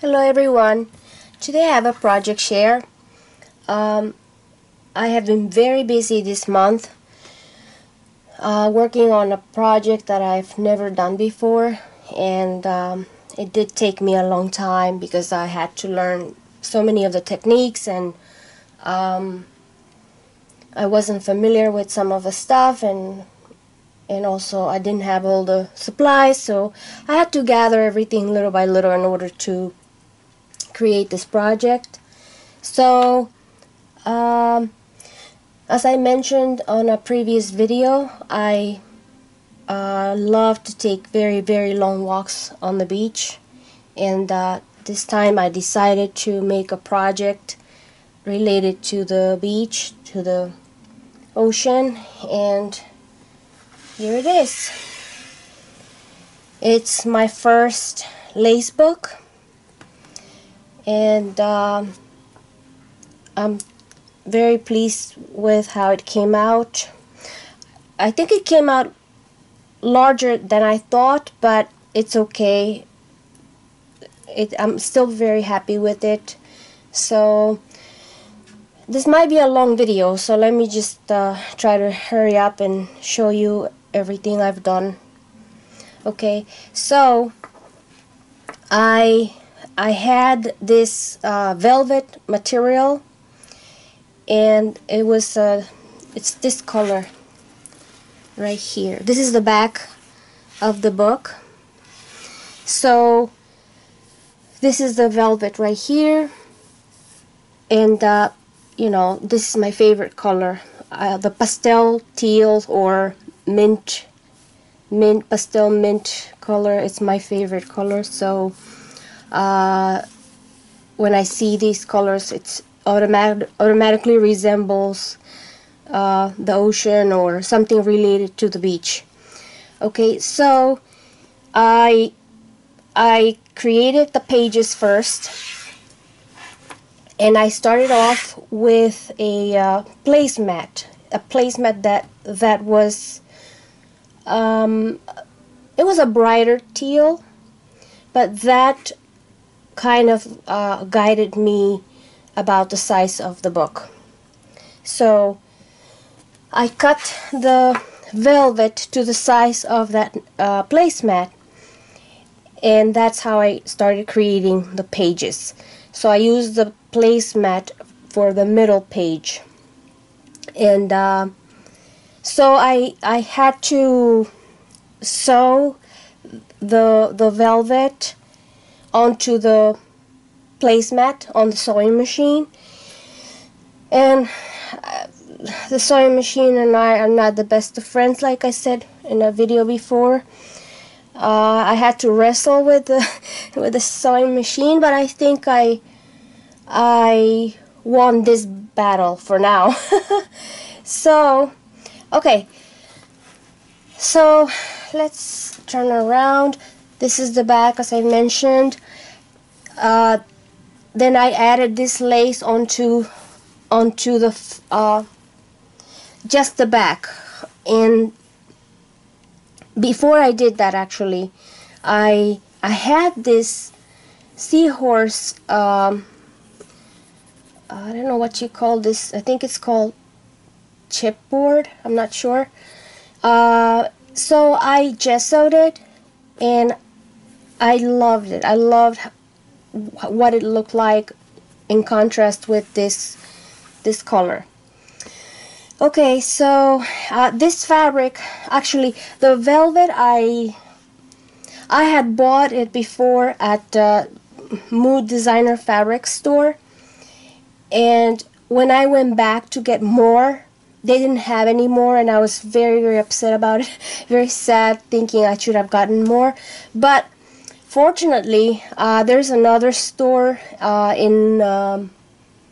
Hello everyone. Today I have a project share. I have been very busy this month working on a project that I've never done before, and it did take me a long time because I had to learn so many of the techniques, and I wasn't familiar with some of the stuff, and also I didn't have all the supplies, so I had to gather everything little by little in order to create this project. So as I mentioned on a previous video, I love to take very long walks on the beach, and this time I decided to make a project related to the beach, to the ocean, and here it is. It's my first lace book, and I'm very pleased with how it came out. I think it came out larger than I thought, but it's okay. I'm still very happy with it. So this might be a long video, so let me just try to hurry up and show you everything I've done. Okay, so I had this velvet material, and it was it's this color right here. This is the back of the book. So this is the velvet right here, and you know, this is my favorite color, the pastel teal or mint pastel mint color. It's my favorite color. So when I see these colors, it's automatically resembles the ocean or something related to the beach. Okay, so I created the pages first, and I started off with a placemat that was it was a brighter teal, but that kind of guided me about the size of the book. So I cut the velvet to the size of that placemat, and that's how I started creating the pages. So I used the placemat for the middle page, and so I had to sew the velvet onto the placemat on the sewing machine, and the sewing machine and I are not the best of friends, like I said in a video before. I had to wrestle with the sewing machine, but I think I won this battle for now. So okay, so let's turn around. This is the back, as I mentioned. Then I added this lace onto the just the back. And before I did that, actually, I had this seahorse. I don't know what you call this. I think it's called chipboard. I'm not sure. So I gessoed it, and I loved it. I loved what it looked like in contrast with this color. Okay, so this fabric, actually the velvet, I had bought it before at Mood Designer Fabric Store, and when I went back to get more, they didn't have any more, and I was very upset about it. Very sad, thinking I should have gotten more. But fortunately, there's another store in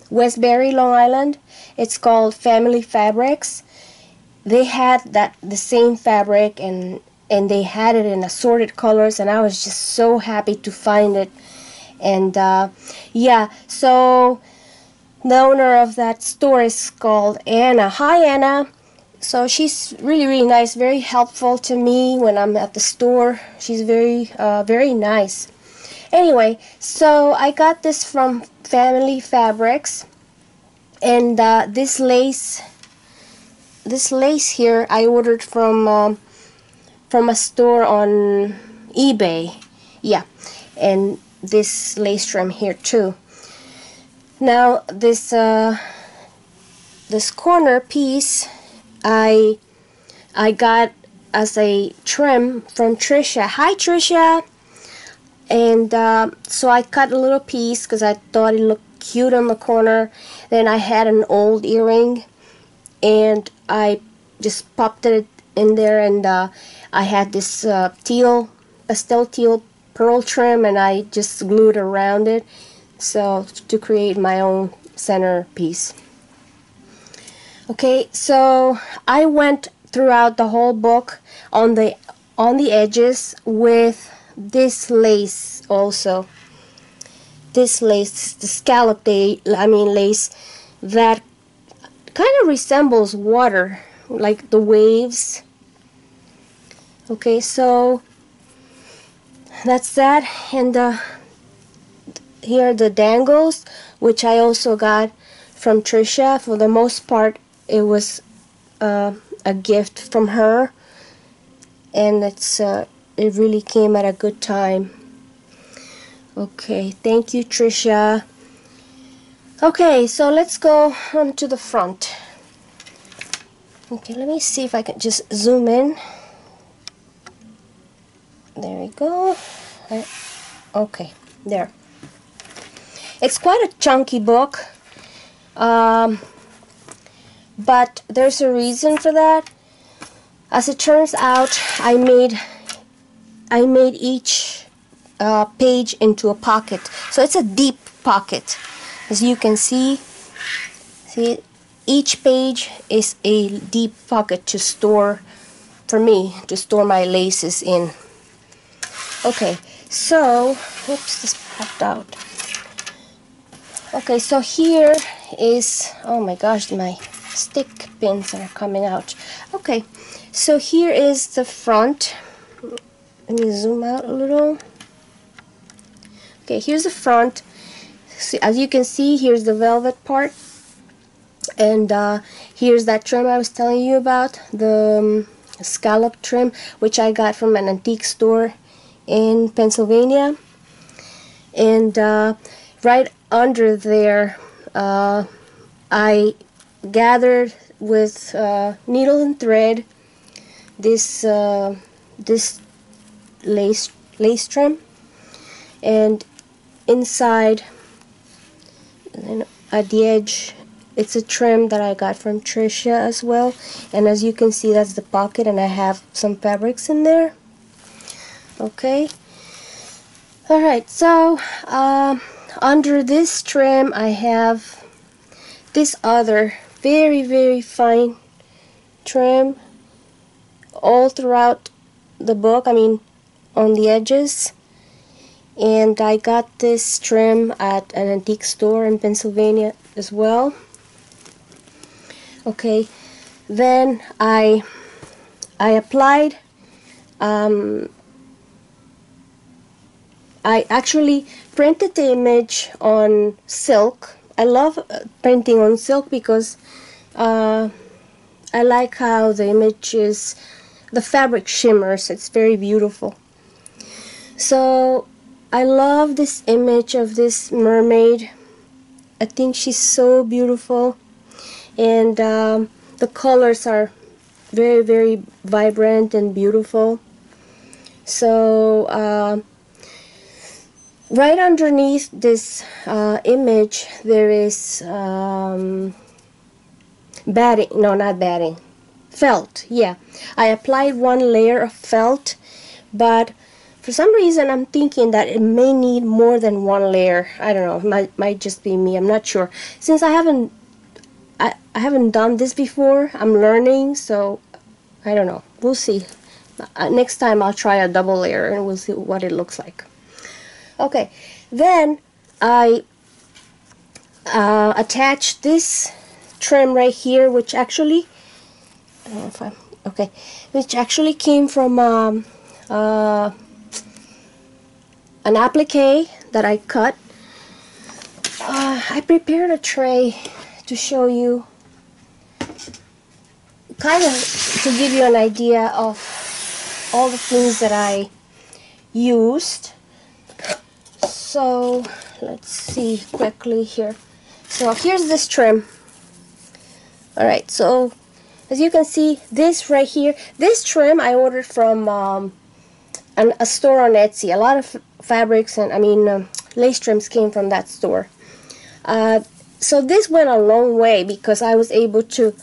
Westbury, Long Island. It's called Family Fabrics. They had the same fabric, and they had it in assorted colors, and I was just so happy to find it. And yeah, so the owner of that store is called Anna. Hi, Anna. So she's really nice, very helpful to me when I'm at the store. She's very nice. Anyway, so I got this from Family Fabrics, and this lace here I ordered from a store on eBay. Yeah, and this lace trim here too. Now this corner piece I got as a trim from Trisha. Hi Trisha. And so I cut a little piece because I thought it looked cute on the corner. Then I had an old earring, and I just popped it in there, and I had this pastel teal pearl trim, and I just glued around it, so to create my own centerpiece. Okay, so I went throughout the whole book on the edges with this lace also. This lace, the scallop lace that kind of resembles water, like the waves. Okay, so that's that. And here are the dangles, which I also got from Trisha. For the most part, it was a gift from her, and it really came at a good time. Okay, thank you, Trisha. Okay, so let's go on to the front. Okay, let me see if I can just zoom in. There we go. Okay, there. It's quite a chunky book, but there's a reason for that. As it turns out, I made each page into a pocket, so it's a deep pocket. As you can see, each page is a deep pocket to store, for me, to store my laces in. Okay, so, oops, this popped out. Okay, so here is, oh my gosh, my stick pins are coming out. Okay, so here is the front. Let me zoom out a little. Okay, here's the front. See, as you can see, here's the velvet part, and here's that trim I was telling you about, the scallop trim, which I got from an antique store in Pennsylvania. And right under there, I gathered with needle and thread this lace trim, and inside and at the edge, it's a trim that I got from Trisha as well. And as you can see, that's the pocket, and I have some fabrics in there. Okay, alright, so under this trim I have this other very fine trim all throughout the book, I mean on the edges. And I got this trim at an antique store in Pennsylvania as well. Okay, then I applied, I actually printed the image on silk. I love printing on silk because I like how the image is, the fabric shimmers. It's very beautiful. So I love this image of this mermaid. I think she's so beautiful, and the colors are very vibrant and beautiful. So right underneath this image there is batting, no, not batting, felt. Yeah, I applied one layer of felt, but for some reason I'm thinking that it may need more than one layer. I don't know, might just be me, I'm not sure. Since I haven't done this before, I'm learning, so I don't know. We'll see. Next time I'll try a double layer and we'll see what it looks like. Okay, then I attached this trim right here, which actually, I don't know if I'm, okay, which actually came from an an applique that I cut. I prepared a tray to show you, kind of to give you an idea of all the things that I used. So let's see quickly here. So here's this trim. Alright, so as you can see, this right here, this trim I ordered from a store on Etsy. A lot of fabrics and lace trims came from that store. So this went a long way because I was able to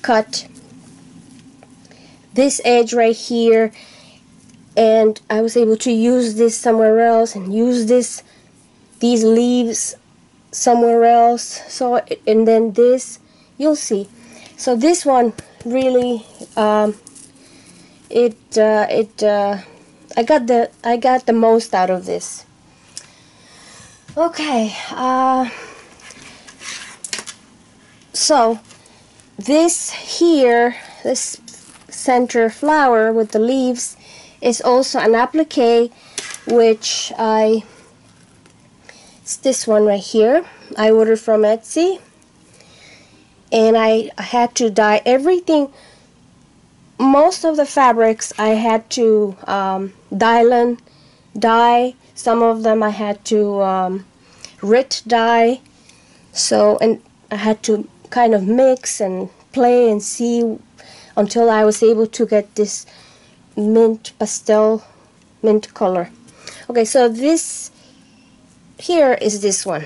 cut this edge right here, and I was able to use this somewhere else and use these leaves somewhere else. So, and then this, you'll see. So this one really, I got the most out of this. Okay, so this here, this center flower with the leaves, is also an applique, which it's this one right here. I ordered from Etsy, and I had to dye everything. Most of the fabrics I had to dye. Some of them I had to Rit dye. So, and I had to kind of mix and play and see until I was able to get this pastel mint color. Okay, so this here is this one.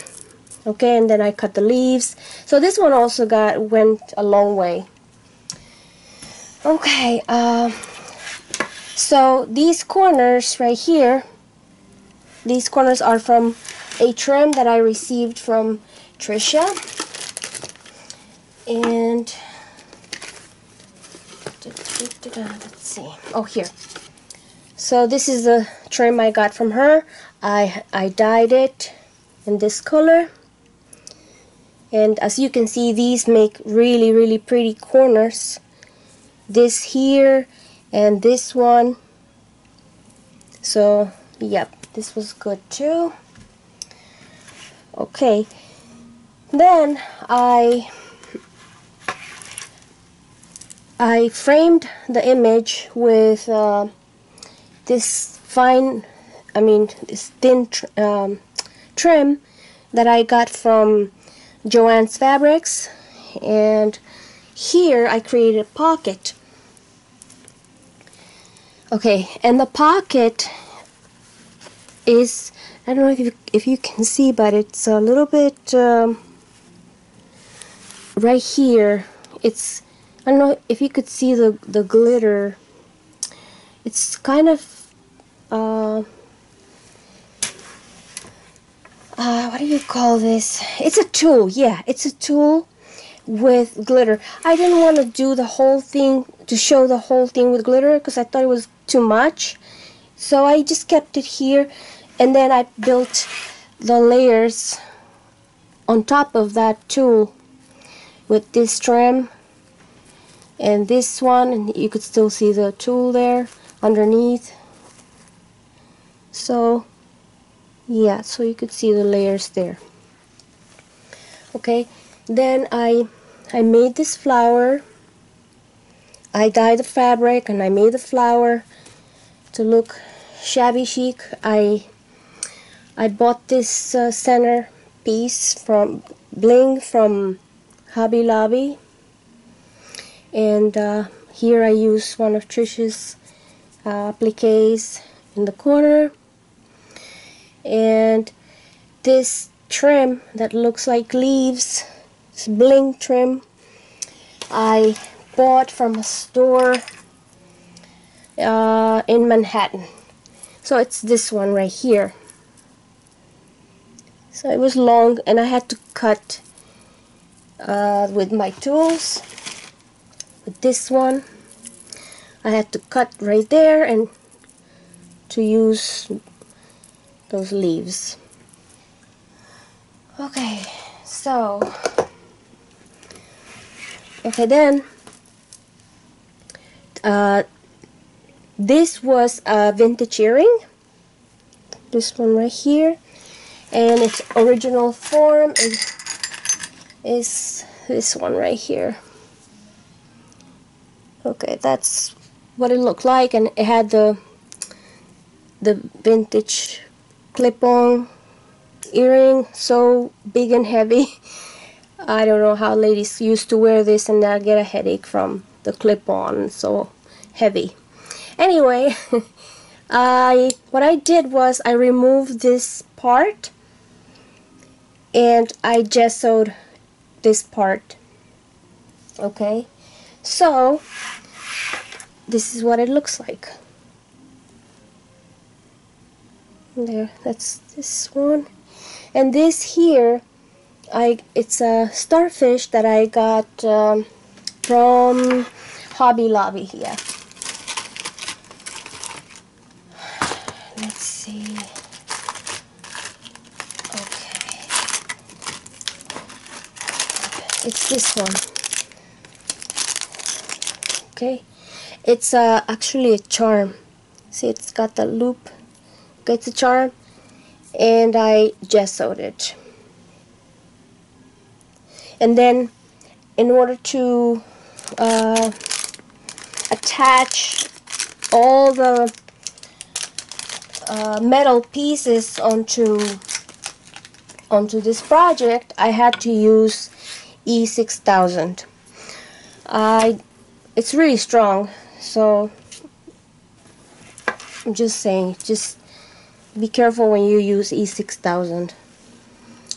Okay, and then I cut the leaves. So this one also went a long way. Okay, so these corners right here, these corners are from a trim that I received from Trisha. And let's see. Oh, here. So this is the trim I got from her. I dyed it in this color. And as you can see, these make really, really pretty corners. This here and this one. So, yep, this was good too. Okay. Then I framed the image with this this thin trim that I got from Joann's Fabrics, and here I created a pocket. Okay, and the pocket is, I don't know if you can see, but it's a little bit right here. It's, I don't know if you could see the glitter. It's kind of what do you call this? It's a tulle. Yeah, it's a tulle with glitter. I didn't want to do the whole thing, to show the whole thing with glitter, because I thought it was too much. So I just kept it here, and then I built the layers on top of that tulle with this trim and this one, and you could still see the tulle there underneath. So yeah, so you could see the layers there. Okay, then I made this flower. I dyed the fabric and I made the flower to look shabby chic. I bought this center piece from bling from Hobby Lobby, and here I use one of Trisha's appliques in the corner, and this trim that looks like leaves, this bling trim, I bought from a store in Manhattan. So it's this one right here. So it was long, and I had to cut with my tools. With this one, I had to cut right there and to use those leaves. Okay, so then this was a vintage earring. this one right here, and its original form is this one right here. Okay, that's what it looked like, and it had the vintage clip-on earring, so big and heavy. I don't know how ladies used to wear this and not get a headache from the clip-on, so heavy. Anyway, what I did was I removed this part and I gessoed this part. Okay, so this is what it looks like. There, that's this one. And this here, it's a starfish that I got from Hobby Lobby. Yeah. Let's see. Okay. It's this one. Okay. It's actually a charm. See, it's got the loop. Okay, it's a charm. And I gessoed it. And then, in order to attach all the metal pieces onto this project, I had to use E6000. It's really strong, so I'm just saying, just be careful when you use E6000.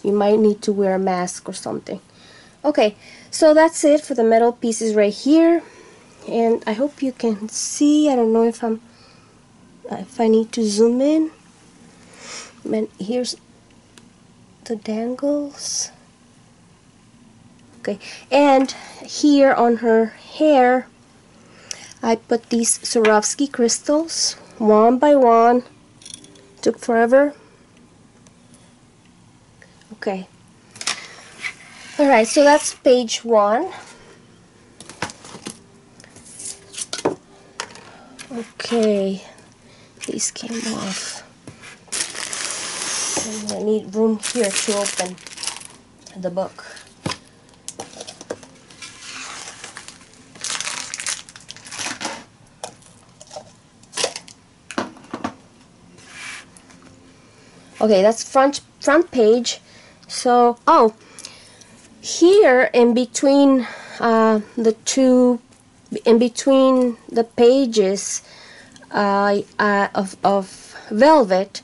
You might need to wear a mask or something. Okay, so that's it for the metal pieces right here, and I hope you can see. I don't know if I need to zoom in. And here's the dangles. Okay, and here on her hair, I put these Swarovski crystals one by one. Took forever. Okay. Alright, so that's page 1. Okay, these came off. And I need room here to open the book. Okay, that's front page. So, oh, here in between in between the pages of velvet,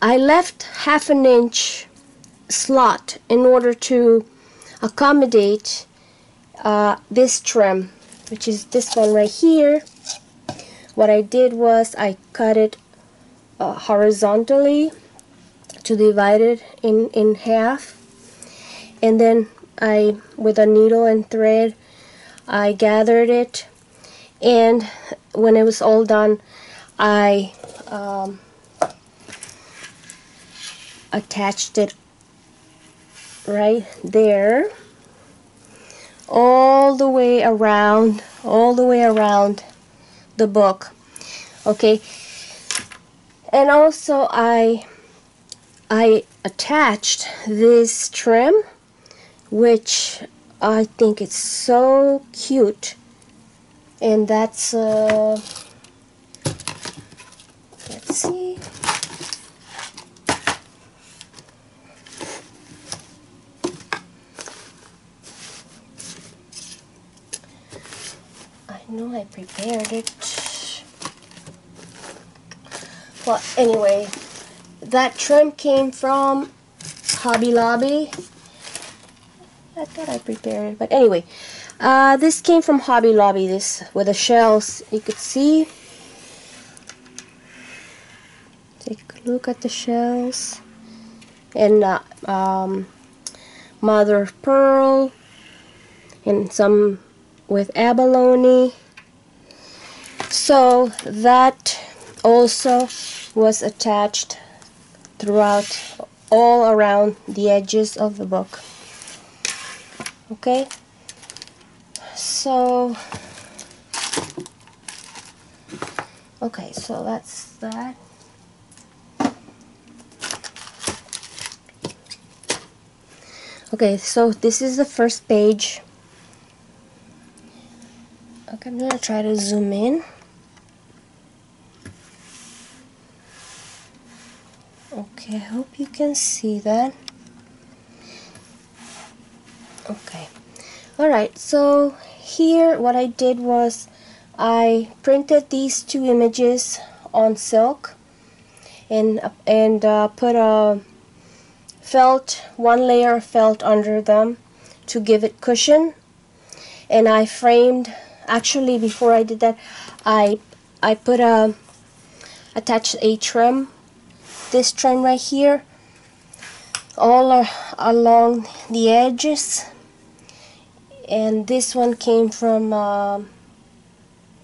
I left 1/2 inch slot in order to accommodate this trim, which is this one right here. What I did was I cut it horizontally to divide it in half, and then with a needle and thread, I gathered it, and when it was all done, I attached it right there, all the way around the book. Okay, and also I attached this trim, which I think it's so cute, and that's let's see. I know I prepared it. Well, anyway, that trim came from Hobby Lobby. I thought I prepared it, but anyway, this came from Hobby Lobby. This with the shells, you could see. Take a look at the shells, and mother of pearl, and some with abalone. So that also was attached throughout, all around the edges of the book. Okay, so okay, so that's that. Okay, so this is the first page. Okay, I'm gonna try to zoom in. Okay, I hope you can see that. Okay, alright, so here what I did was I printed these two images on silk and put a felt, one layer of felt under them to give it cushion. And I framed, actually before I did that, I put attached a trim, this trim right here, all along the edges. And this one came from, I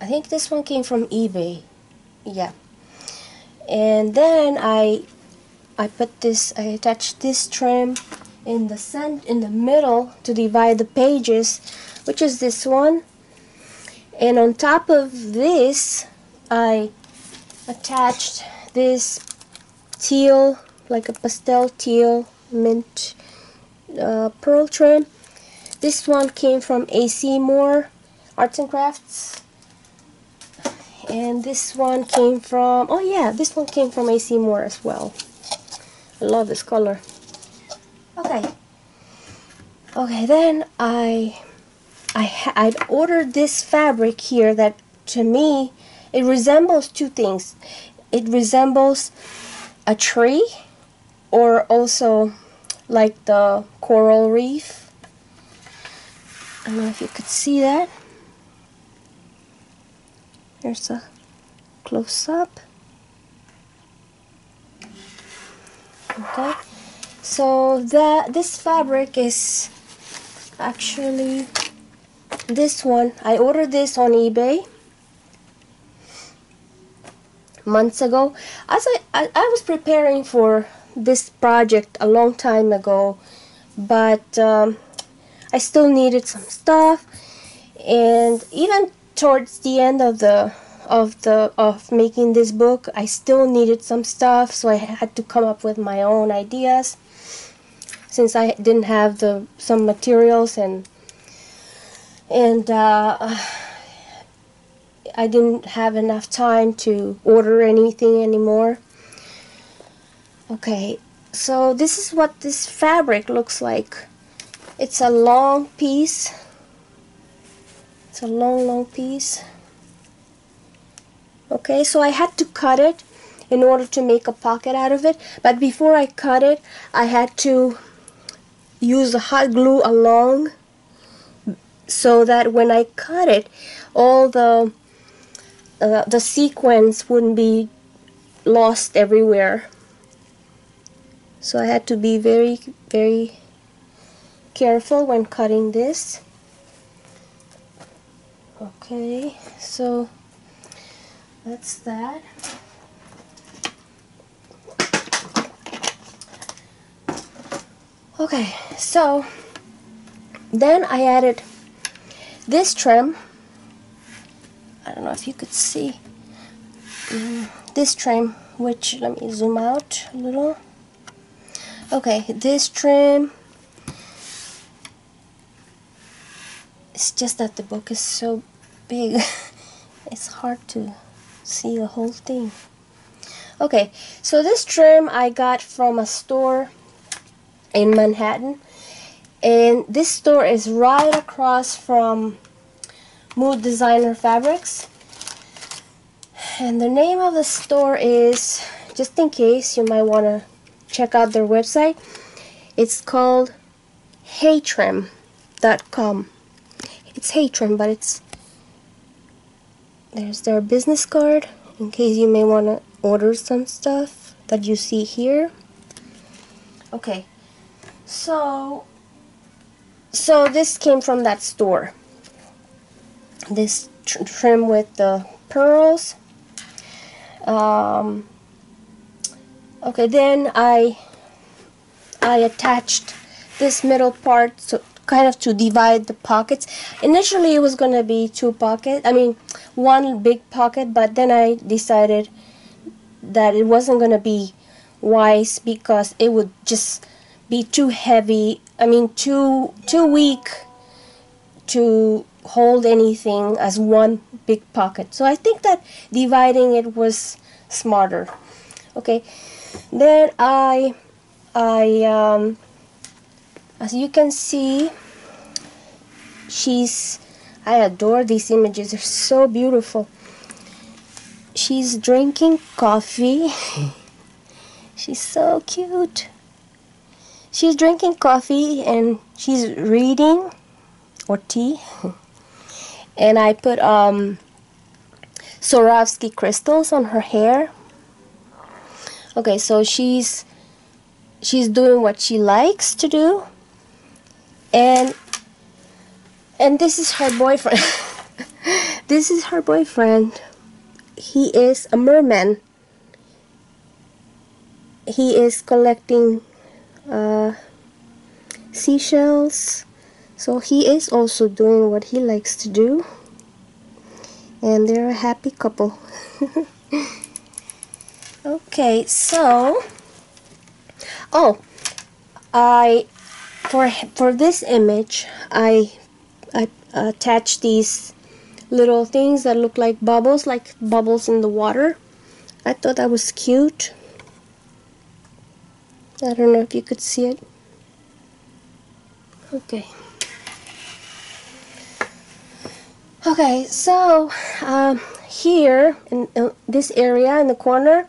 think this one came from eBay, yeah. And then I attached this trim in the middle to divide the pages, which is this one. And on top of this, I attached this teal, like a pastel teal mint pearl trim. This one came from AC Moore Arts and Crafts. And this one came from, oh yeah, this one came from AC Moore as well. I love this color. Okay. Okay, then I ordered this fabric here that, to me, it resembles two things. It resembles a tree, or also like the coral reef. I don't know if you could see that. Here's a close-up. Okay, so this fabric is actually this one. I ordered this on eBay months ago. As I was preparing for this project a long time ago, but I still needed some stuff, and even towards the end of making this book, I still needed some stuff, so I had to come up with my own ideas since I didn't have some materials, and I didn't have enough time to order anything anymore. Okay, so this is what this fabric looks like. It's a long piece. It's a long piece. Okay, so I had to cut it in order to make a pocket out of it. But before I cut it, I had to use the hot glue along, so that when I cut it, all the sequins wouldn't be lost everywhere. So I had to be very, very careful when cutting this. Okay, so that's that. Okay, so then I added this trim. I don't know if you could see this trim, which, let me zoom out a little. Okay, this trim, it's just that the book is so big it's hard to see the whole thing. Okay, so this trim I got from a store in Manhattan, and this store is right across from Mood Designer Fabrics, and the name of the store is, just in case you might want to check out their website, it's called heytrim.com. It's heytrim, but there's their business card in case you may want to order some stuff that you see here. Okay, so this came from that store, this trim with the pearls. Okay, then I attached this middle part kind of to divide the pockets. Initially it was going to be one big pocket, but then I decided that it wasn't going to be wise because it would just be too heavy I mean, too weak to hold anything as one big pocket. So I think that dividing it was smarter. Okay, then as you can see, I adore these images. They're so beautiful. She's drinking coffee. She's so cute. She's drinking coffee and she's reading, or tea. And I put Swarovski crystals on her hair. Okay, so she's doing what she likes to do. And this is her boyfriend. This is her boyfriend. He is a merman. He is collecting seashells. So he is also doing what he likes to do. And they're a happy couple. Okay, so for this image, I attached these little things that look like bubbles in the water. I thought that was cute. I don't know if you could see it. Okay. Okay, so here in this area in the corner,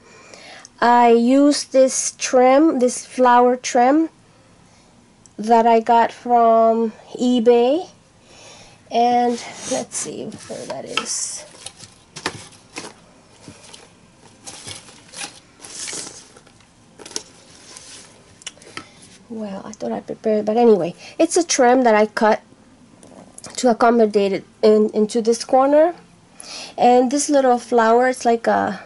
I used this trim, this flower trim that I got from eBay. And let's see where that is. Well, I thought I prepared it, but anyway, it's a trim that I cut to accommodate it into this corner. And this little flower, it's like a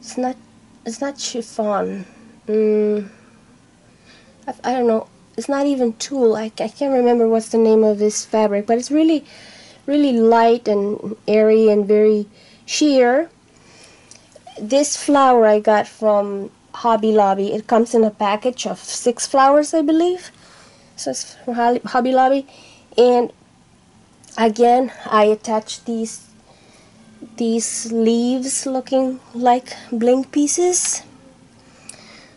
it's not chiffon. I don't know. It's not even tulle. I can't remember what's the name of this fabric, but it's really light and airy and very sheer. This flower I got from Hobby Lobby. It comes in a package of 6 flowers, I believe. So it's from Hobby Lobby. And again, I attached these leaves looking like bling pieces.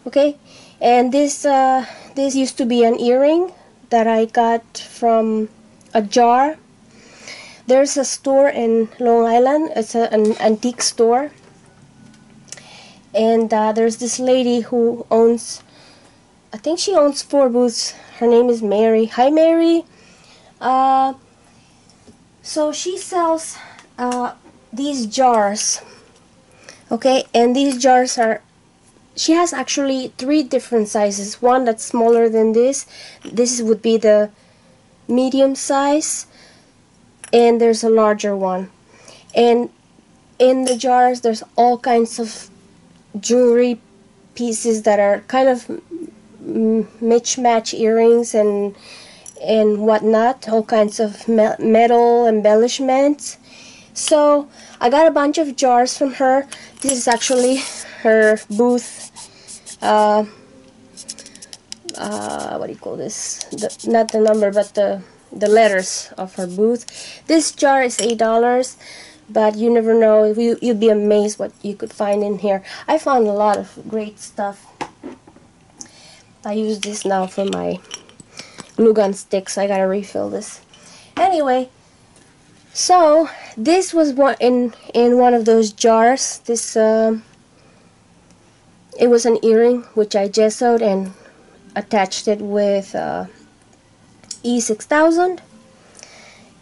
Okay, and this used to be an earring that I got from a jar. There's a store in Long Island. It's an antique store. And there's this lady who owns, I think she owns 4 booths. Her name is Mary. Hi, Mary. So she sells these jars. Okay, and these jars are, she has actually 3 different sizes. One that's smaller than this. This would be the medium size. And there's a larger one. And in the jars, there's all kinds of jewelry pieces that are kind of mismatch earrings and whatnot, all kinds of metal embellishments. So I got a bunch of jars from her. This is actually her booth. What do you call this? Not the number, but the letters of her booth. This jar is $8. But you never know. You'd be amazed what you could find in here. I found a lot of great stuff. I use this now for my glue gun sticks. I gotta refill this. Anyway, so this was one in one of those jars. This it was an earring which I gessoed and attached it with E6000.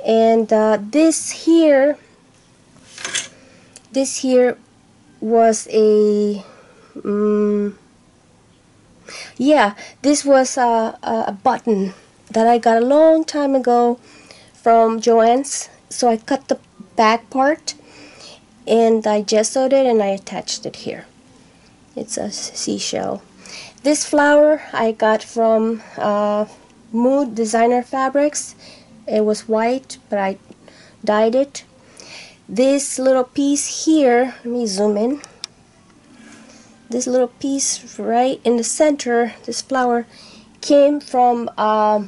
And this here was a yeah, this was a button that I got a long time ago from Joann's. So I cut the back part and I gessoed it and I attached it here. It's a seashell. This flower I got from Mood Designer Fabrics. It was white, but I dyed it. This little piece here, let me zoom in. this little piece right in the center, this flower, came from a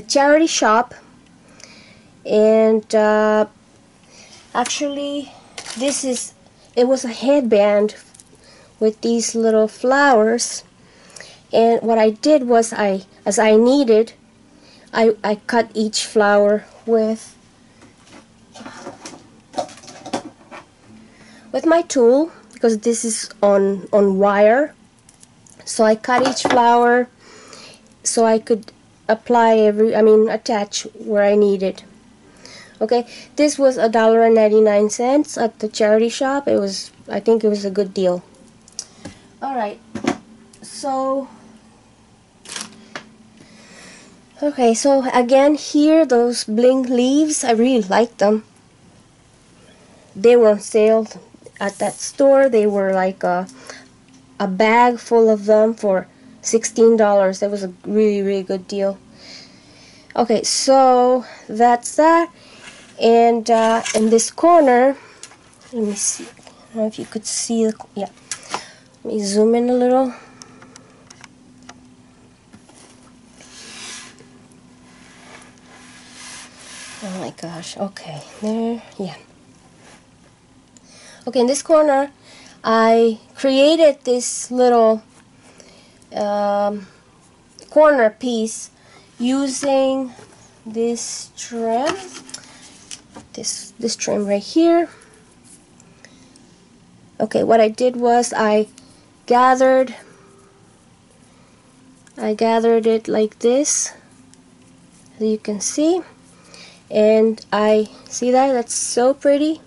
charity shop. And actually it was a headband with these little flowers. And what I did was, as I needed, I cut each flower with my tool, because this is on wire. So I cut each flower so I could attach where I needed. Okay, this was $1.99 at the charity shop. I think it was a good deal. Alright, so again, here, those bling leaves, I really like them. They were on sale at that store. They were like a bag full of them for $16. That was a really, really good deal. Okay, so that's that. And in this corner, let me see. I don't know if you could see yeah. Let me zoom in a little. Oh my gosh. Okay, there. Yeah. Okay, in this corner, I created this little corner piece using this trim. This trim right here. Okay, what I did was I gathered it like this, as you can see, and I see that's so pretty.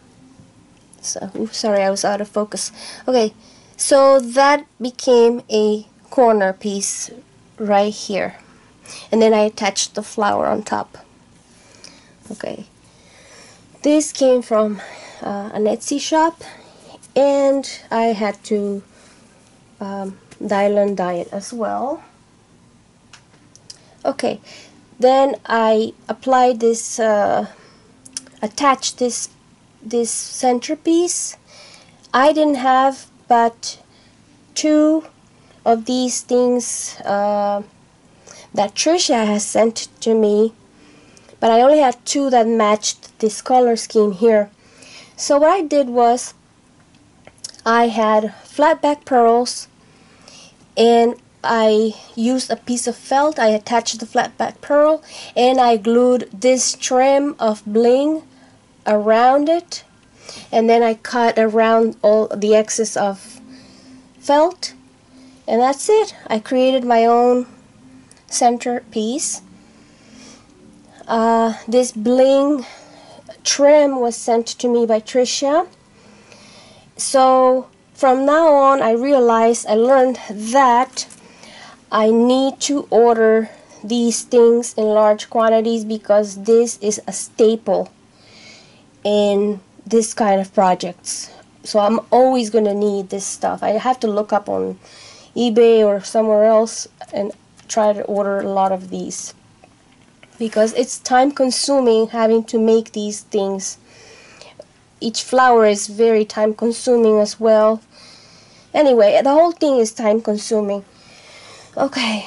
So, oops, sorry, I was out of focus. Okay, so that became a corner piece right here, and then I attached the flower on top. Okay, this came from an Etsy shop, and I had to dial and dye it as well. Okay, then I applied this, attached this centerpiece. I didn't have but 2 of these things that Tricia has sent to me, but I only had 2 that matched this color scheme here. So what I did was, I had flat back pearls, and I used a piece of felt. I attached the flat back pearl, and I glued this trim of bling around it, and then I cut around all the excess of felt, and that's it. I created my own center piece. This bling trim was sent to me by Tricia. So from now on, I learned that I need to order these things in large quantities, because this is a staple in this kind of projects. So I'm always going to need this stuff. I have to look up on eBay or somewhere else and try to order a lot of these, because it's time consuming having to make these things. Each flower is very time consuming as well. Anyway, the whole thing is time consuming. Okay,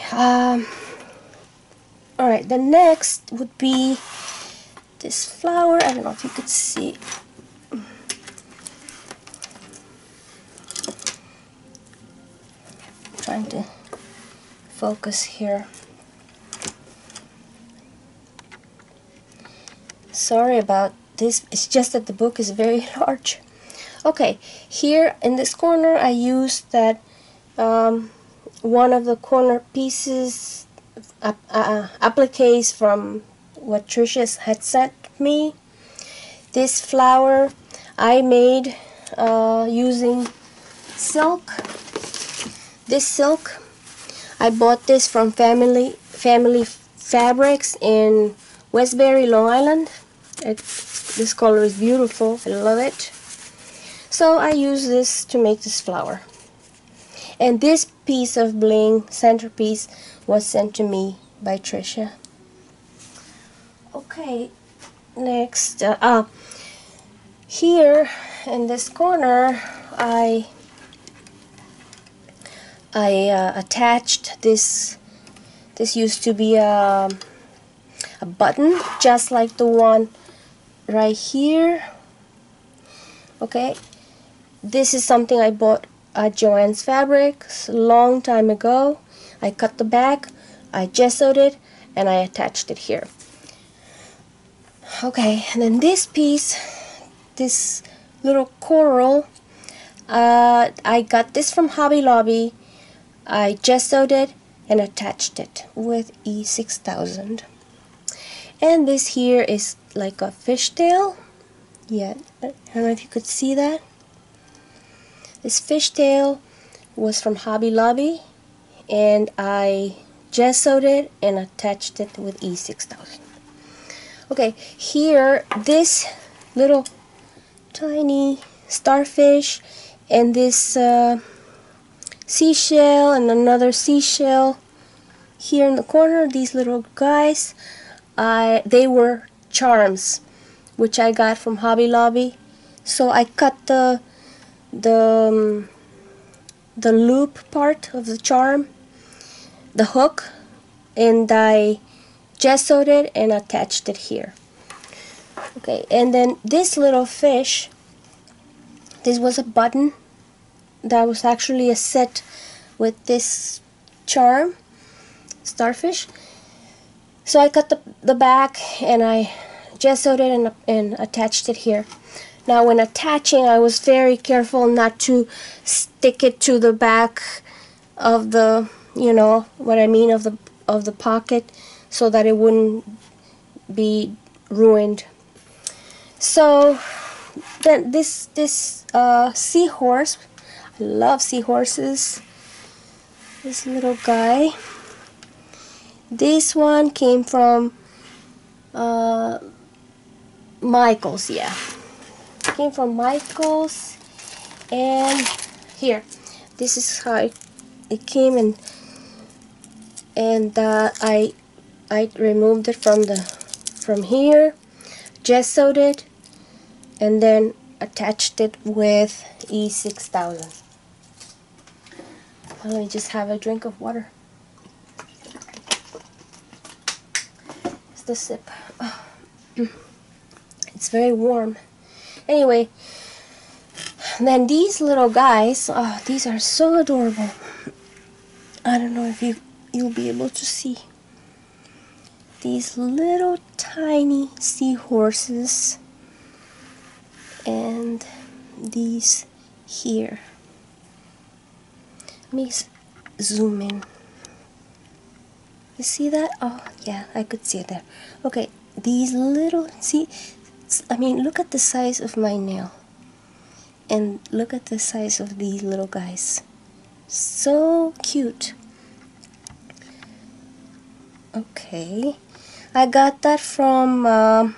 alright, the next would be this flower. I don't know if you could see. Trying to focus here. Sorry about this, it's just that the book is very large. Okay, here in this corner I used that one of the corner pieces appliques from what Tricia had sent me. This flower I made using silk. This silk, I bought this from Family Fabrics in Westbury, Long Island. This color is beautiful. I love it. So I use this to make this flower. And this piece of bling centerpiece was sent to me by Tricia. Okay, next, here in this corner, I attached this. This used to be a button, just like the one right here. Okay, this is something I bought at Joann's Fabrics a long time ago. I cut the back, I gessoed it, and I attached it here. Okay, and then this piece, this little coral, I got this from Hobby Lobby. I gessoed it and attached it with E6000. And this here is like a fishtail. Yeah, I don't know if you could see that. This fishtail was from Hobby Lobby, and I gessoed it and attached it with E6000. Okay, here, this little tiny starfish and this seashell and another seashell here in the corner, these little guys, they were charms which I got from Hobby Lobby. So I cut the loop part of the charm, the hook, and I gessoed it and attached it here. Okay, and then this little fish, this was a button that was actually a set with this charm, starfish. So I cut the back and I gessoed it and attached it here. Now when attaching, I was very careful not to stick it to the back of the, you know what I mean, of the pocket, so that it wouldn't be ruined. So then this seahorse, I love seahorses. This little guy, this one came from Michael's. Yeah, came from Michael's. And here, this is how it came, and I removed it from here, gessoed it, and then attached it with E6000. Let me just have a drink of water. It's the sip. Oh. It's very warm. Anyway, then these little guys, oh, these are so adorable. I don't know if you'll be able to see. These little tiny seahorses, and these here. Let me zoom in. You see that? Oh yeah, I could see it there. Okay, these little, see, I mean, look at the size of my nail, and look at the size of these little guys. So cute. Okay, I got that from a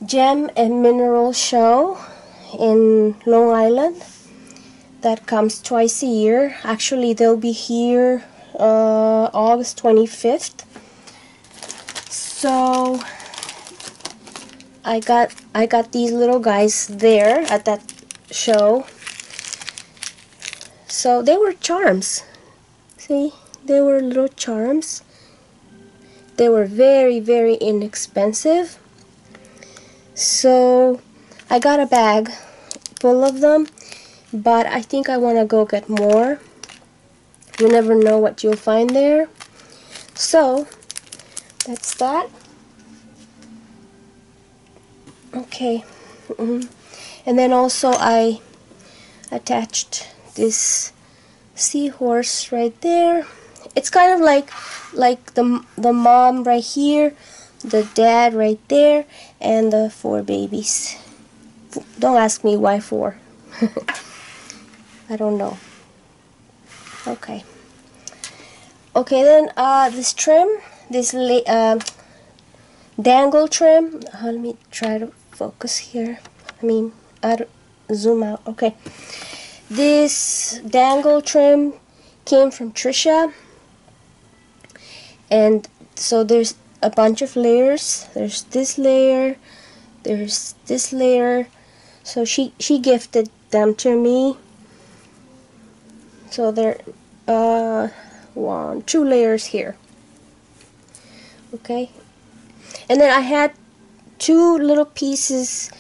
gem and mineral show in Long Island that comes twice a year. Actually, they'll be here August 25th. So I got these little guys there at that show. So they were charms. See, they were little charms. They were very, very inexpensive. So I got a bag full of them, but I think I want to go get more. You never know what you'll find there. So that's that. Okay. And then also I attached this seahorse right there. It's kind of like the mom right here, the dad right there, and the 4 babies. Don't ask me why 4. I don't know. Okay. Okay, then this trim, this dangle trim. Let me try to focus here. I mean, zoom out. Okay. This dangle trim came from Trisha, and so there's a bunch of layers. There's this layer, there's this layer, So she gifted them to me. So there two layers here. Okay, and then I had two little pieces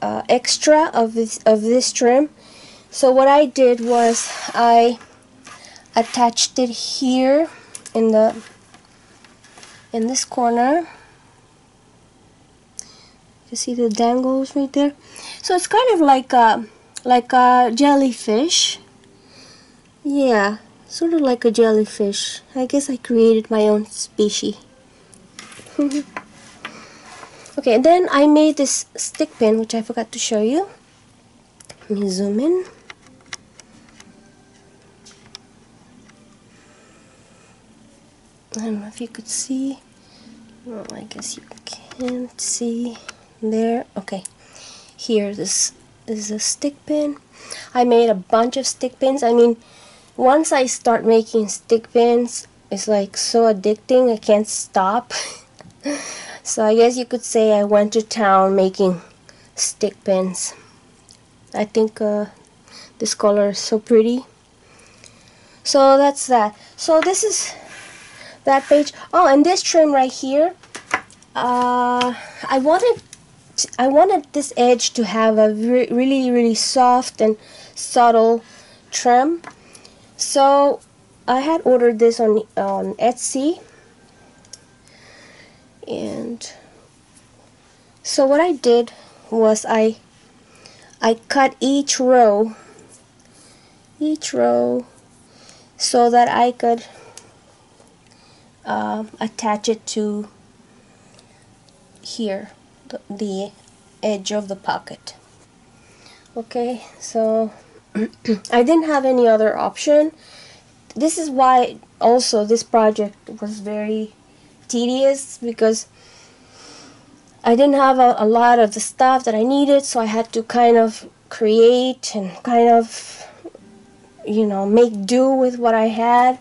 extra of this trim. So what I did was I attached it here in this corner. You see the dangles right there? So it's kind of like a jellyfish. Yeah, sort of like a jellyfish. I guess I created my own species. Okay, and then I made this stick pin, which I forgot to show you. Let me zoom in. I don't know if you could see. Well, I guess you can't see there. Okay, here, this is a stick pin. I made a bunch of stick pins. I mean, once I start making stick pins, it's like so addicting, I can't stop. So I guess you could say I went to town making stick pins. I think this color is so pretty. So that's that. So this is that page. Oh, and this trim right here, I wanted this edge to have a really soft and subtle trim. So I had ordered this on Etsy, and so what I did was I cut each row so that I could attach it to here, the edge of the pocket. Okay, so I didn't have any other option. This is why also this project was very tedious, because I didn't have a lot of the stuff that I needed, so I had to kind of create and kind of, you know, make do with what I had.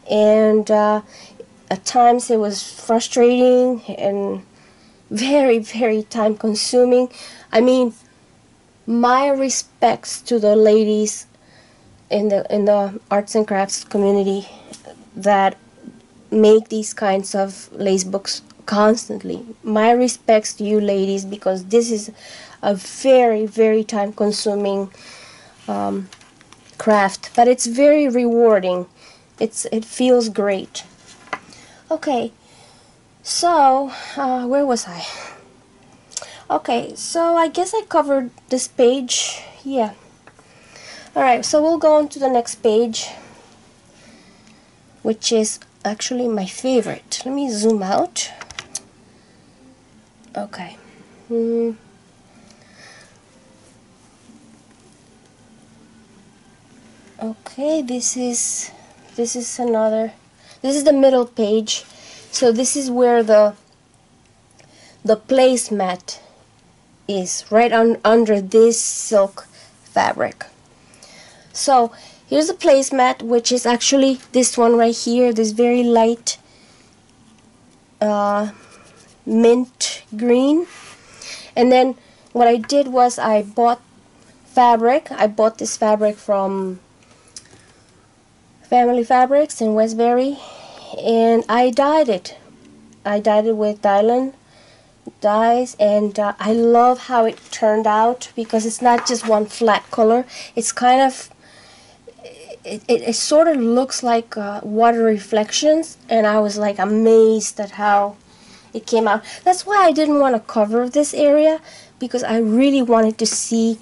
And at times it was frustrating and very time consuming. I mean, my respects to the ladies in the arts and crafts community that make these kinds of lace books constantly. My respects to you ladies, because this is a very time consuming craft, but it's very rewarding. It feels great. Okay, so where was I? Okay, so I guess I covered this page. Yeah. Alright, so we'll go on to the next page, which is actually my favorite. Let me zoom out. Okay. Okay, this is the middle page. So this is where the placemat is, right under this silk fabric. So here's the placemat, which is actually this one right here, this very light mint green. And then what I did was I bought fabric. I bought this fabric from Family Fabrics in Westbury, and I dyed it. I dyed it with Dylan dyes, and I love how it turned out, because it's not just one flat color. It's kind of, it sort of looks like water reflections, and I was like amazed at how it came out. That's why I didn't want to cover this area, because I really wanted to see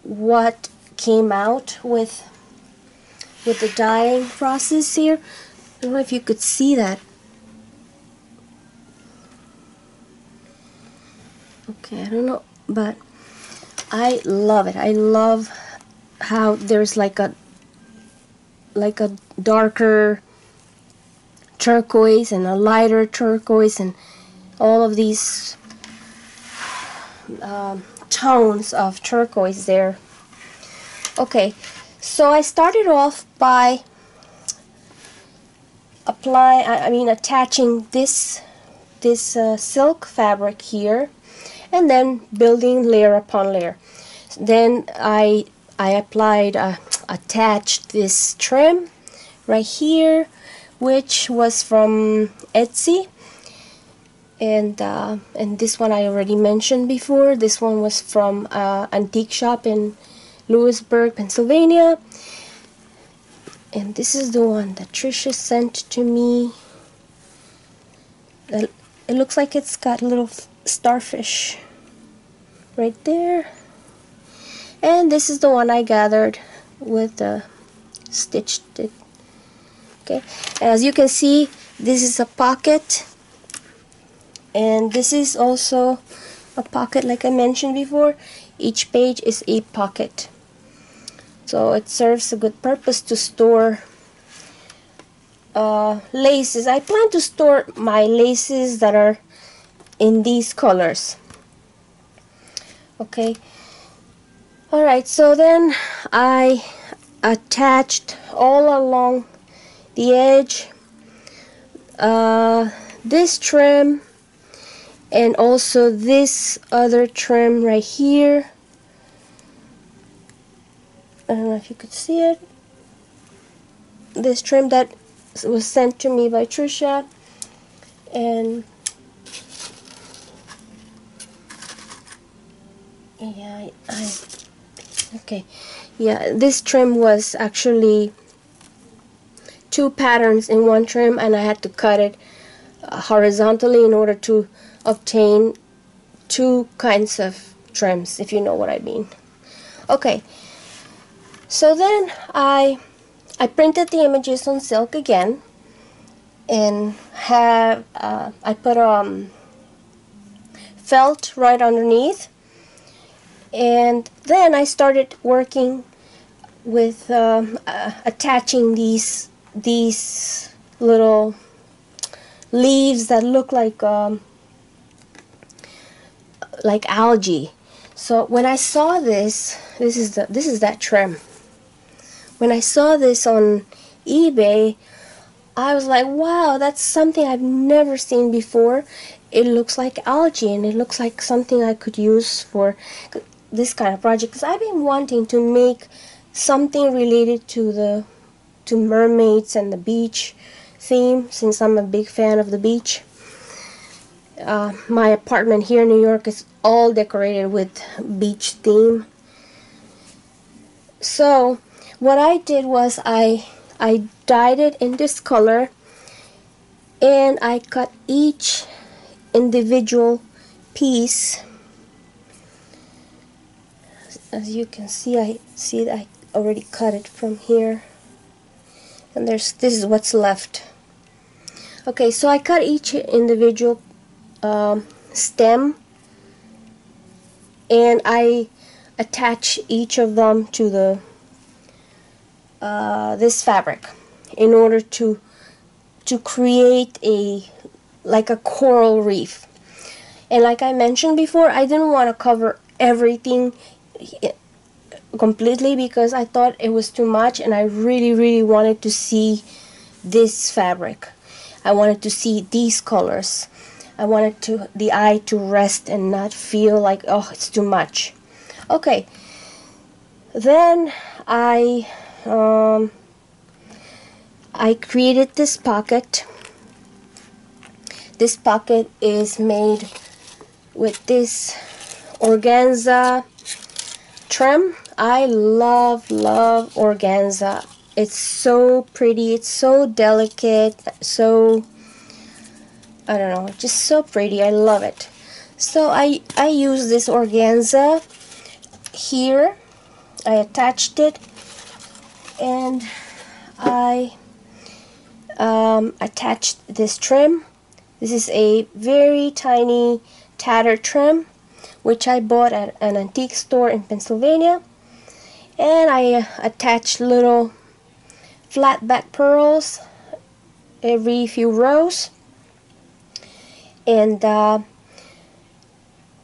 what came out with the dyeing process here. I don't know if you could see that. Okay, I don't know, but I love it. I love how there's like a darker turquoise and a lighter turquoise and all of these tones of turquoise there. Okay, so I started off by attaching this silk fabric here, and then building layer upon layer. Then I applied, attached this trim right here, which was from Etsy, and this one I already mentioned before. This one was from antique shop in Lewisburg, Pennsylvania, and this is the one that Trisha sent to me. It looks like it's got little starfish right there, and this is the one I gathered with the stitched it. Okay, as you can see, this is a pocket, and this is also a pocket like I mentioned before. Each page is a pocket, so it serves a good purpose to store laces. I plan to store my laces that are in these colors. Okay, alright, so then I attached all along the edge this trim, and also this other trim right here. I don't know if you could see it. This trim that was sent to me by Trisha, and yeah, okay, yeah, this trim was actually two patterns in one trim, and I had to cut it horizontally in order to obtain two kinds of trims, if you know what I mean. Okay, so then I printed the images on silk again, and have I put felt right underneath, and then I started working with attaching these little leaves that look like algae. So when I saw this is that trim. When I saw this on eBay, I was like, wow, that's something I've never seen before. It looks like algae, and it looks like something I could use for this kind of project, because I've been wanting to make something related to mermaids and the beach theme, since I'm a big fan of the beach. My apartment here in New York is all decorated with beach theme. So what I did was I dyed it in this color, and I cut each individual piece. As you can see, I already cut it from here, and this is what's left. Okay, so I cut each individual stem, and I attach each of them to the this fabric in order to create like a coral reef. And like I mentioned before, I didn't want to cover everything completely because I thought it was too much, and I really wanted to see this fabric. I wanted to see these colors. I wanted the eye to rest and not feel like, oh, it's too much. Okay, then I created this pocket. This pocket is made with this organza trim. I love organza. It's so pretty, it's so delicate, so, I don't know, just so pretty. I love it. So I use this organza here. I attached it, and I attached this trim. This is a very tiny tatter trim, which I bought at an antique store in Pennsylvania, and I attached little flat back pearls every few rows, and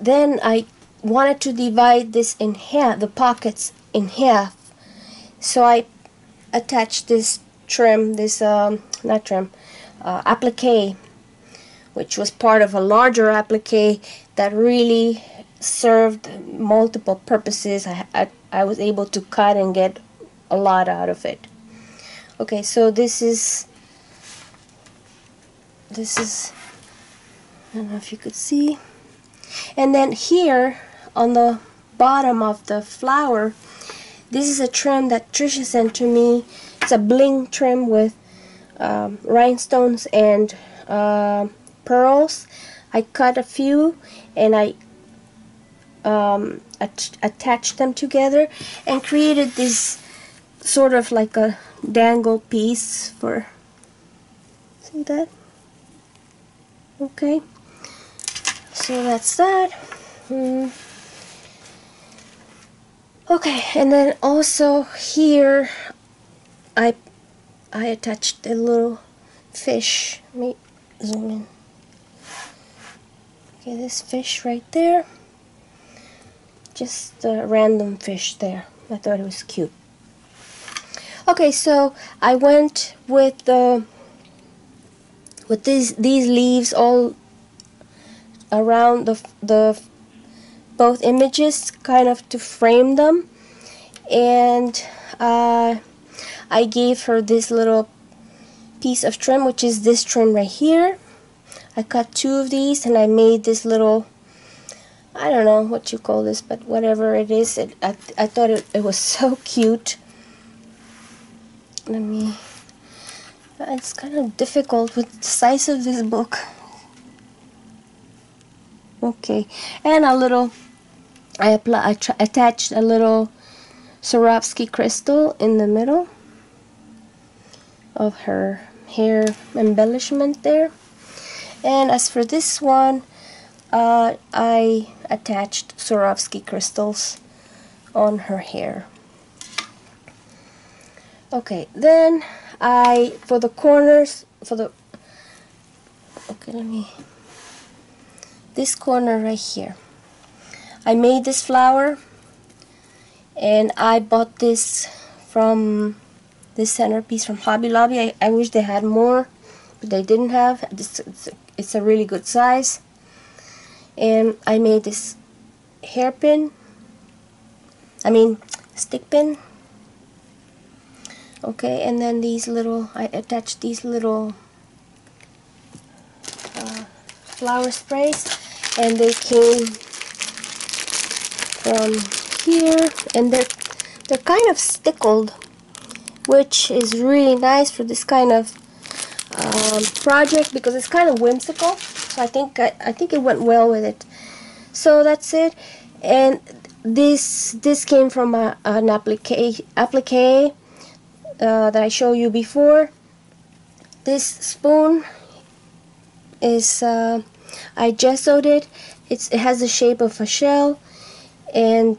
then I wanted to divide this in half, the pockets in half. So I attached this trim, this not trim, applique, which was part of a larger applique that really served multiple purposes. I was able to cut and get a lot out of it. Okay, so this is, I don't know if you could see. And then here on the bottom of the flower, this is a trim that Trisha sent to me. It's a bling trim with rhinestones and pearls. I cut a few and I attached them together and created this sort of like a dangle piece for, see that? Okay, so that's that. Okay, and then also here I attached a little fish. Let me zoom in. Okay, this fish right there. Just a random fish there. I thought it was cute. Okay, so I went with these leaves all around the both images, kind of to frame them, and I gave her this little piece of trim, which is this trim right here. I cut 2 of these and I made this little, I don't know what you call this, but whatever it is, I thought it was so cute. Let me, it's kind of difficult with the size of this book. Okay, and a little, I attached a little Swarovski crystal in the middle of her hair embellishment there. And as for this one, I attached Swarovski crystals on her hair. Okay, then for the corners, okay, this corner right here, I made this flower, and I bought this from this centerpiece from Hobby Lobby. I wish they had more, but they didn't have. It's a really good size. And I made this hairpin, stick pin. Okay, and then I attached these little flower sprays, and they came from here, and they're kind of stickled, which is really nice for this kind of project because it's kind of whimsical. So I think it went well with it. So that's it. And this came from an applique that I showed you before. This spoon is I gessoed it. It has the shape of a shell, and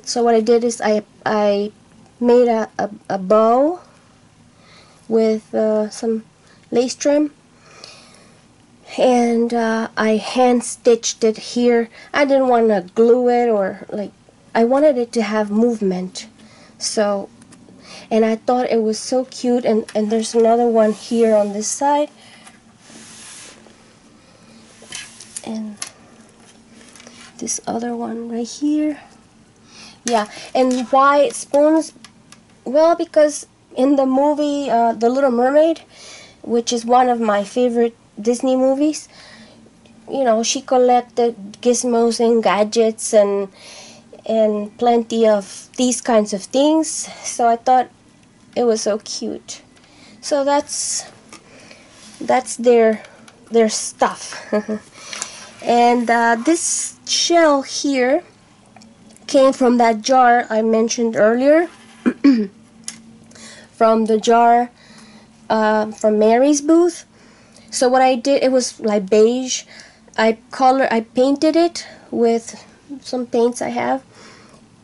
so what I did is I made a bow with some lace trim, and I hand stitched it here. I didn't want to glue it, or I wanted it to have movement. So, and I thought it was so cute, and there's another one here on this side, and this other one right here. Yeah, and why spoons? Well, because in the movie The Little Mermaid, which is one of my favorite Disney movies, she collected gizmos and gadgets and plenty of these kinds of things. So I thought it was so cute. So that's their stuff. And this shell here came from that jar I mentioned earlier. From the jar from Mary's booth. So what I did, it was like beige. I painted it with some paints I have,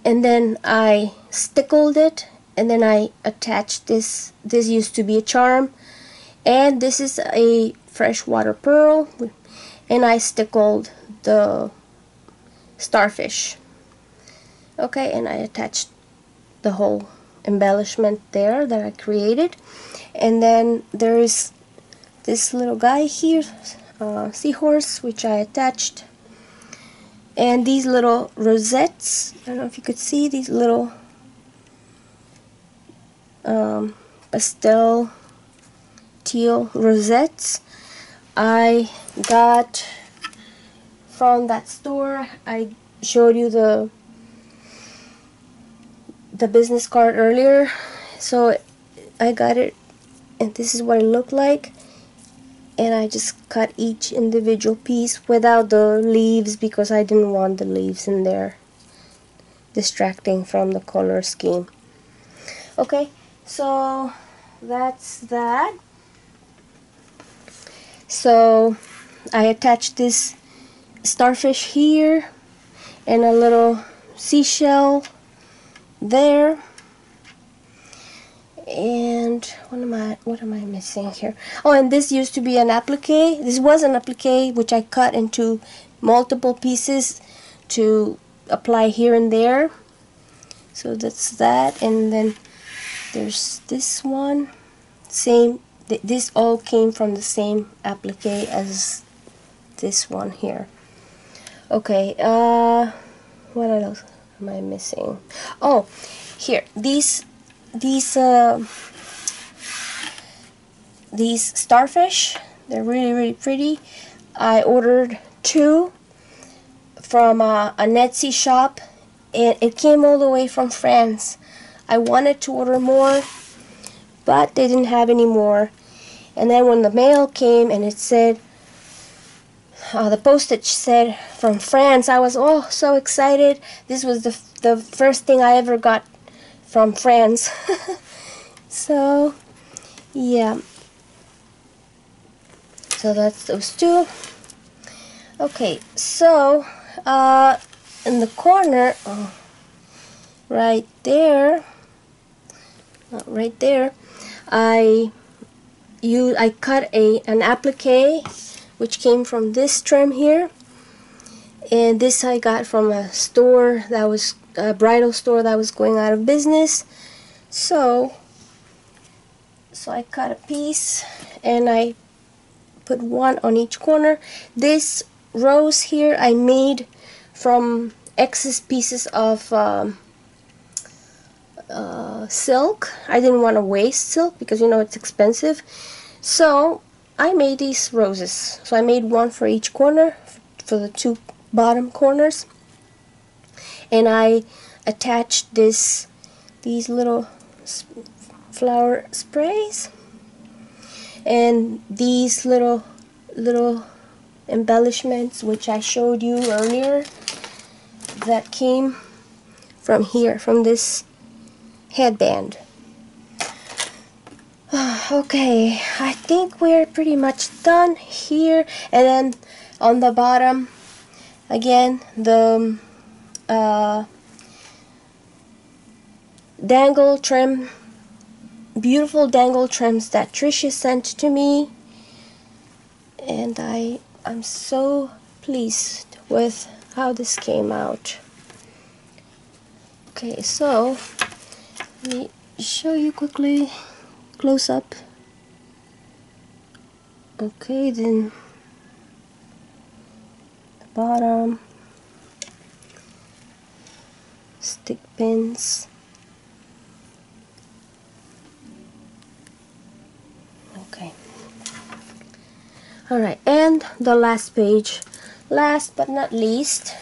and then I stickled it, and then I attached this. This used to be a charm, and this is a freshwater pearl, and I stickled the starfish. Okay, and I attached the whole embellishment there that I created. And then there is this little guy here, seahorse, which I attached And these little rosettes, I don't know if you could see these little pastel teal rosettes I got from that store. I showed you the business card earlier, so I got it, and this is what it looked like. And I just cut each individual piece without the leaves because I didn't want the leaves in there distracting from the color scheme. Okay, so that's that. So I attached this starfish here and a little seashell there. And what am I missing here? Oh, and this used to be an applique. This was an applique which I cut into multiple pieces to apply here and there. So that's that. And then there's this one. Same. This all came from the same applique as this one here. Okay. What else am I missing? Oh, here. These starfish, they're really pretty. I ordered 2 from an Etsy shop, and it came all the way from France. I wanted to order more, but they didn't have any more. And then when the mail came and it said, the postage said from France, I was so excited. This was the first thing I ever got from France. So yeah, so that's those 2. Okay, so in the corner, right there, I cut an applique which came from this trim here, and this I got from a store that was a bridal store that was going out of business. So I cut a piece and I put 1 on each corner. This rose here I made from excess pieces of silk. I didn't want to waste silk because it's expensive. So I made these roses. So I made 1 for each corner, for the 2 bottom corners. And I attached these little flower sprays and these little embellishments which I showed you earlier that came from here, from this headband. Okay, I think we're pretty much done here. And then on the bottom again, the dangle trim, beautiful dangle trims that Tricia sent to me, and I'm so pleased with how this came out. Okay, so let me show you quickly close up. Okay, then the bottom, stick pins. Okay. Alright, and the last page, last but not least,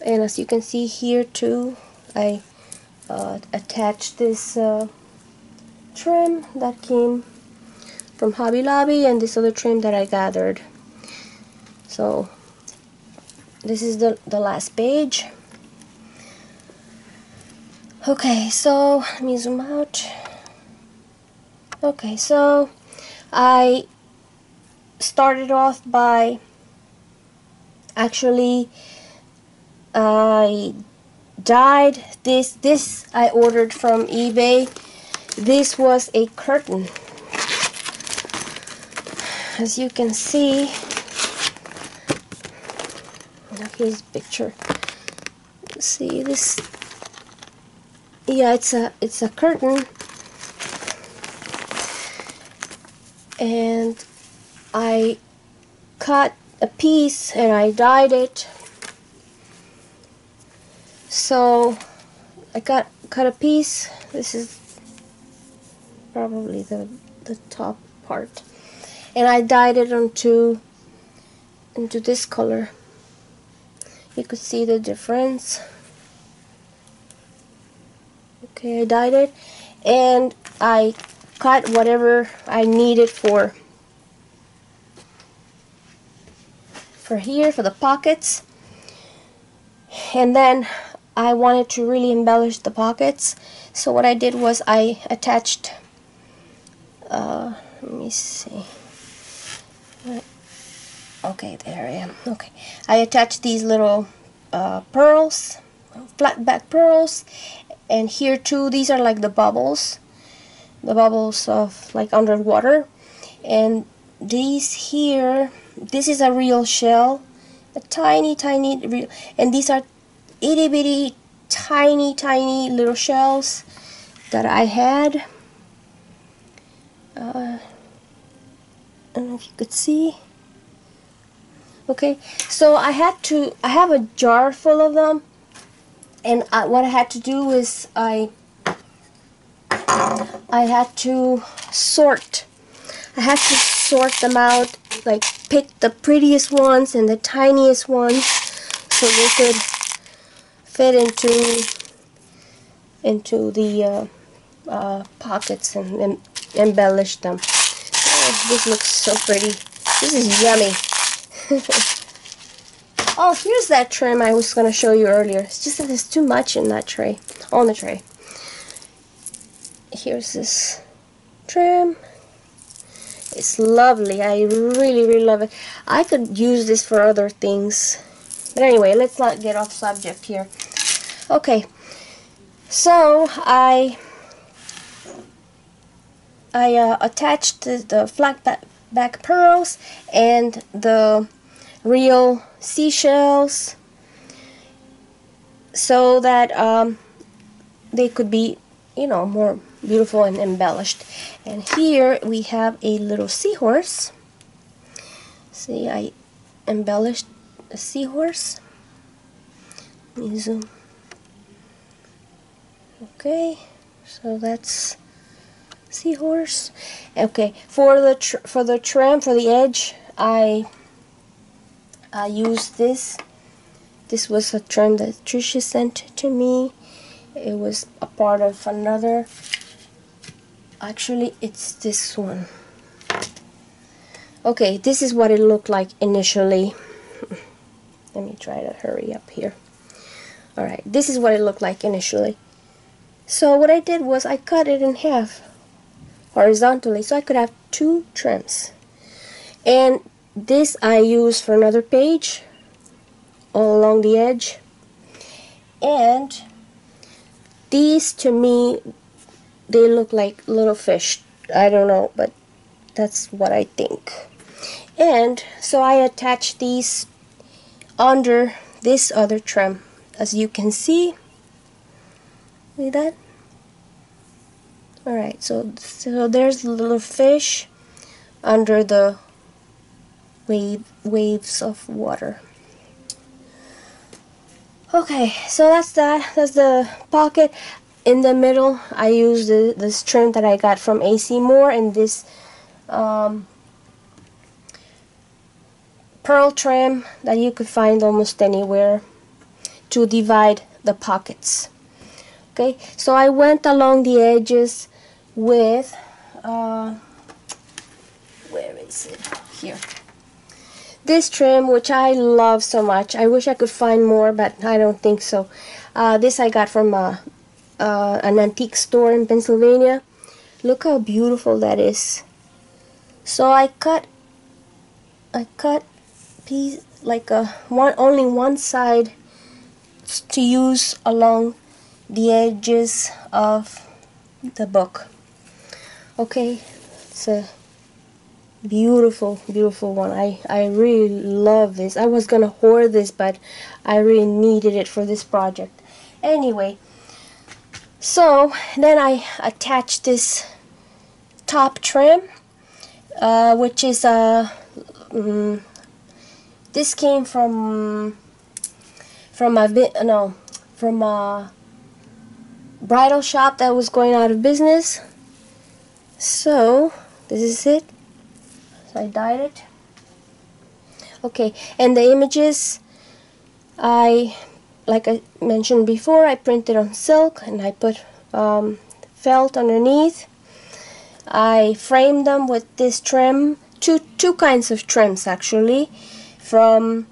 and as you can see here too, I attached this trim that came from Hobby Lobby and this other trim that I gathered. So this is the last page. Okay, so let me zoom out. Okay, so I started off by actually I dyed this I ordered from eBay. This was a curtain, as you can see. Here's a picture. See this? Yeah, it's a curtain, and I cut a piece and I dyed it. So I cut a piece. This is probably the top part, and I dyed it into this color. You could see the difference. Okay, I dyed it, and I cut whatever I needed for here, for the pockets. And then I wanted to really embellish the pockets, so what I did was I attached, let me see, okay, there I am. Okay, I attached these little pearls, flat back pearls, and here too, these are like the bubbles of like underwater. And these here, this is a real shell, a tiny real, and these are itty bitty tiny little shells that I had. I don't know if you could see. Okay, so I have a jar full of them, and what I had to do is I had to sort. I had to sort them out, like pick the prettiest ones and the tiniest ones, so they could fit into the pockets and embellish them. Oh, this looks so pretty. This is yummy. Oh, here's that trim I was going to show you earlier. It's just that there's too much in that tray, on the tray. Here's this trim. It's lovely. I really love it. I could use this for other things. But anyway, let's not get off subject here. Okay, so I attached the flat back pearls and the real seashells so that they could be, you know, more beautiful and embellished. And here we have a little seahorse. See, I embellished a seahorse. Let me zoom. Okay, so that's seahorse. Okay, for the trim, for the edge, I used this. This was a trim that Tricia sent to me. It was a part of another. Actually, it's this one. Okay, this is what it looked like initially. Let me try to hurry up here. Alright, this is what it looked like initially. So what I did was I cut it in half horizontally so I could have two trims. And this I use for another page all along the edge. And these, to me, they look like little fish. I don't know, but that's what I think. And so I attach these under this other trim, as you can see. See that? Alright, so there's the little fish under the waves of water. Okay, so that's that. That's the pocket. In the middle, I used this trim that I got from AC Moore, and this pearl trim that you could find almost anywhere to divide the pockets. Okay, so I went along the edges with where is it? Here. This trim, which I love so much. I wish I could find more, but I don't think so. This I got from an antique store in Pennsylvania. Look how beautiful that is. So I cut piece like only one side to use along the edges of the book. Okay, it's a beautiful one. I really love this. I was gonna hoard this, but I really needed it for this project. Anyway, so then I attached this top trim, which is This came from a bridal shop that was going out of business. So this is it. So I dyed it. Okay, and the images, like I mentioned before, I printed on silk and I put felt underneath. I framed them with this trim, two kinds of trims actually, from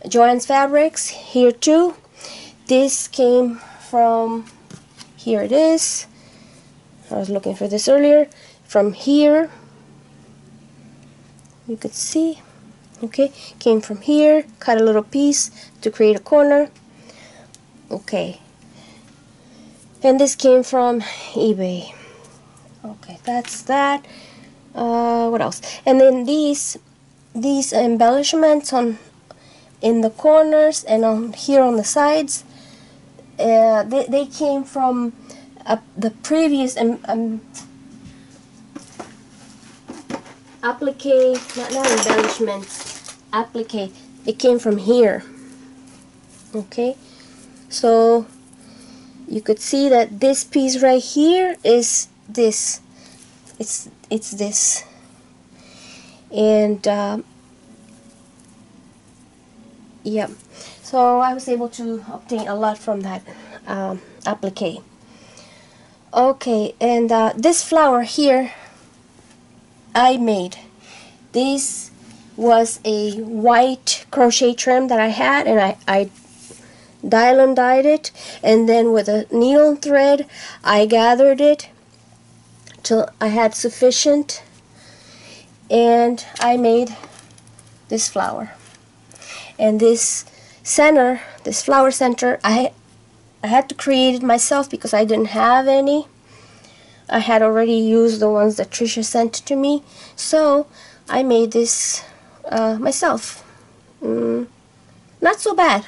Joann's Fabrics. Here too. This came from, here it is. I was looking for this earlier. From here, you could see. Okay, came from here. Cut a little piece to create a corner. Okay, and this came from eBay. Okay, that's that. What else? And then these embellishments in the corners and on here on the sides, they came from the previous applique, not embellishments, applique. It came from here. Okay, so you could see that this piece right here is this. It's this, and yeah. So I was able to obtain a lot from that applique. Okay, and this flower here I made. This was a white crochet trim that I had, and I dial and dyed it, and then with a needle and thread I gathered it till I had sufficient, and I made this flower. And this center, this flower center, I had to create it myself because I didn't have any. I had already used the ones that Trisha sent to me, so I made this myself. Not so bad.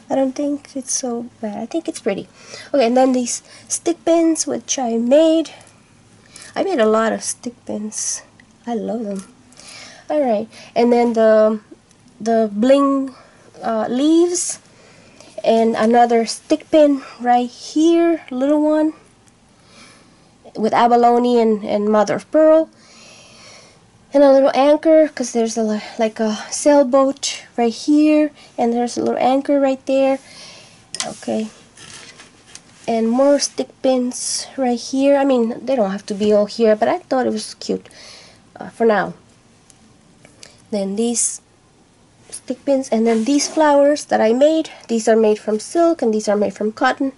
I don't think it's so bad. I think it's pretty. Okay, and then these stick pins, which I made. I made a lot of stick pins. I love them. Alright, and then the bling leaves, and another stick pin right here, little one, with abalone and mother of pearl, and a little anchor, because there's like a sailboat right here, and there's a little anchor right there. Okay, and more stick pins right here. I mean, they don't have to be all here, but I thought it was cute for now. Then these stick pins, and then these flowers that I made. These are made from silk, and these are made from cotton.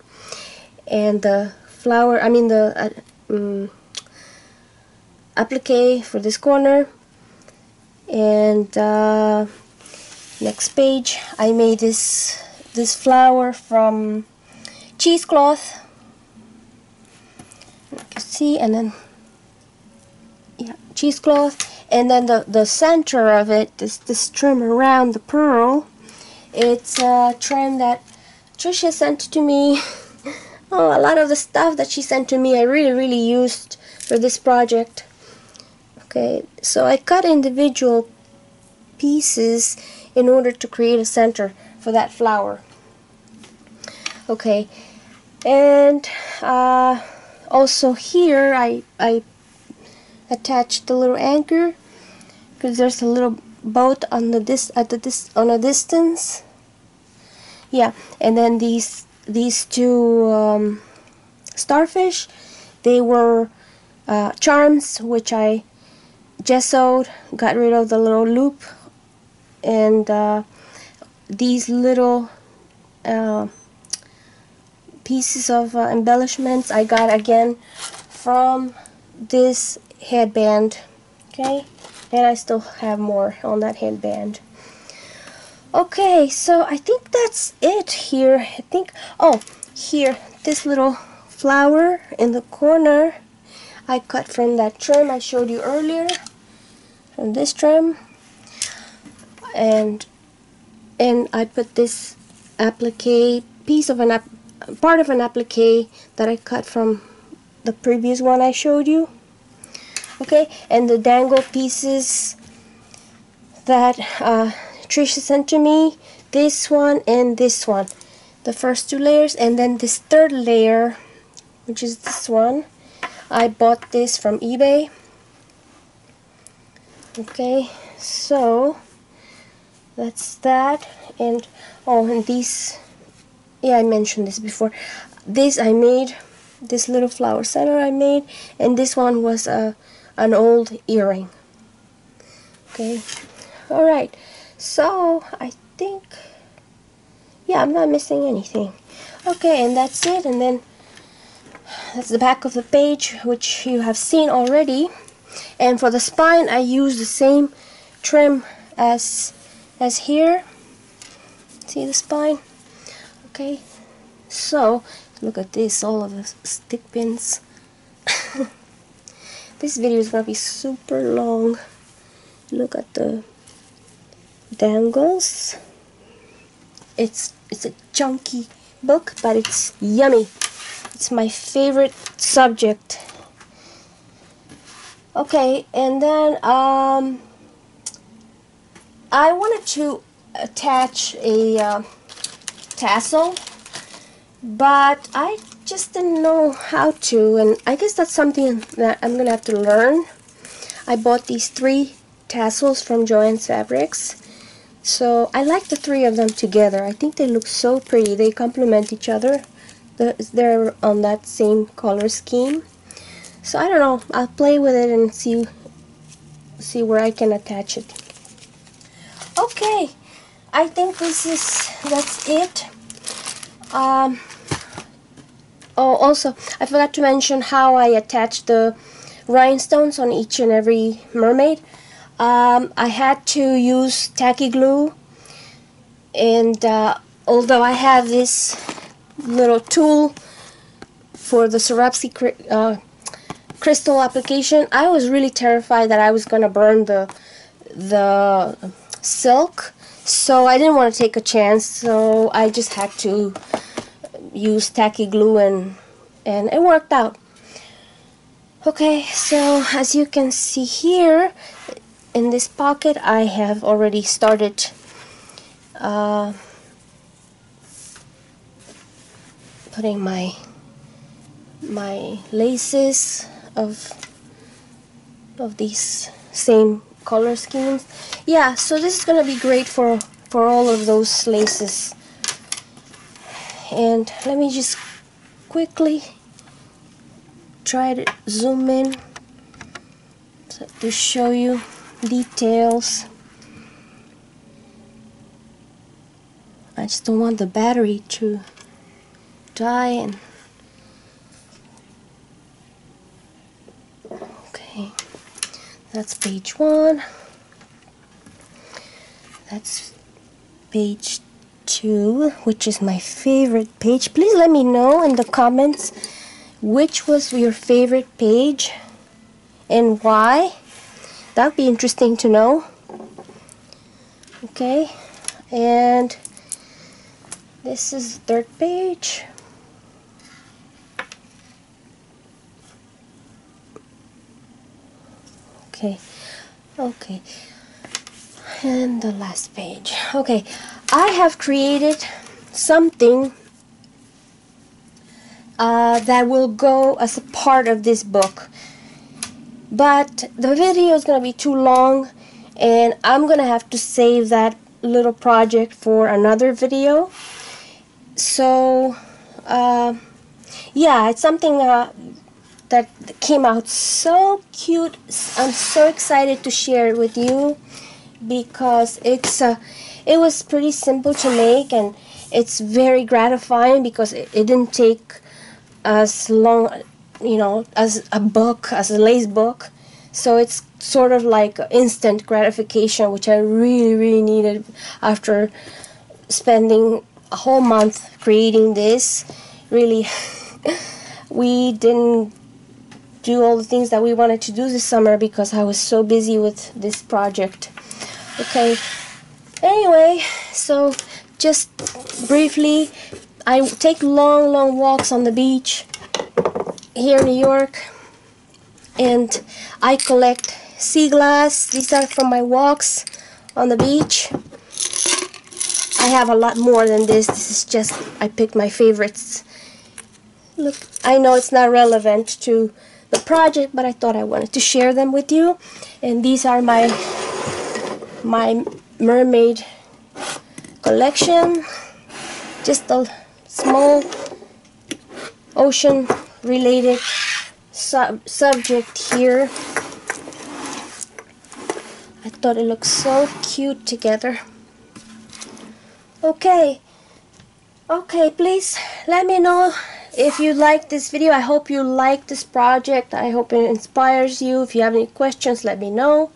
And the flower, I mean the applique for this corner. And next page, I made this flower from cheesecloth. You can see, and then yeah, cheesecloth. And then the center of it, this trim around the pearl, it's a trim that Trisha sent to me. Oh, a lot of the stuff that she sent to me I really used for this project. Okay, so I cut individual pieces in order to create a center for that flower. Okay, and also here I attached the little anchor because there's a little boat on on a distance. Yeah, and then these two starfish, they were charms which I gessoed, got rid of the little loop, and these little pieces of embellishments I got again from this headband. Okay, and I still have more on that headband. Okay, so I think that's it here. I think, oh, here, this little flower in the corner I cut from that trim I showed you earlier, from this trim, and I put this applique piece of part of an applique that I cut from the previous one I showed you. Okay, and the dangle pieces that Trisha sent to me. This one and this one, the first two layers, and then this third layer, which is this one. I bought this from eBay. Okay, so that's that. And oh, and these, yeah, I mentioned this before. This I made, this little flower center I made, and this one was an old earring. Okay, all right. So I think, yeah, I'm not missing anything. Okay, and that's it. And then that's the back of the page, which you have seen already. And for the spine, I use the same trim as here. See the spine? Okay, so look at this, all of the stick pins. This video is gonna be super long. Look at the dangles. It's a chunky book, but it's yummy. It's my favorite subject. Okay, and then I wanted to attach a tassel, but I just didn't know how to, and I guess that's something that I'm gonna have to learn. I bought these 3 tassels from Joann's Fabrics, so I like the 3 of them together. I think they look so pretty. They complement each other. They're on that same color scheme. So I don't know, I'll play with it and see where I can attach it. Okay, I think that's it. Oh, also, I forgot to mention how I attach the rhinestones on each and every mermaid. I had to use tacky glue, and although I have this little tool for the Swarovski crystal application, I was really terrified that I was gonna burn the silk, so I didn't want to take a chance, so I just had to use tacky glue, and it worked out. Okay, so as you can see here in this pocket, I have already started putting my laces of these same color schemes. Yeah, so this is gonna be great for all of those laces. And let me just quickly try to zoom in to show you details. I just don't want the battery to die. And okay, that's page 1. That's page 2, which is my favorite page. Please let me know in the comments which was your favorite page and why. That would be interesting to know. Okay, and this is the 3rd page. Okay, and the last page. Okay, I have created something that will go as a part of this book, but the video is going to be too long, and I'm going to have to save that little project for another video. So yeah, it's something that came out so cute. I'm so excited to share it with you, because it was pretty simple to make, and it's very gratifying because it didn't take as long, you know, as a lace book. So it's sort of like instant gratification, which I really needed after spending a whole month creating this. Really, we didn't do all the things that we wanted to do this summer because I was so busy with this project. Okay, anyway, so just briefly, I take long walks on the beach here in New York, and I collect sea glass. These are from my walks on the beach. I have a lot more than this. This is just, I picked my favorites. Look, I know it's not relevant to the project, but I thought I wanted to share them with you. And these are my mermaid collection. Just a small ocean related subject here. I thought it looked so cute together. Okay, please let me know if you like this video. I hope you like this project. I hope it inspires you. If you have any questions, let me know.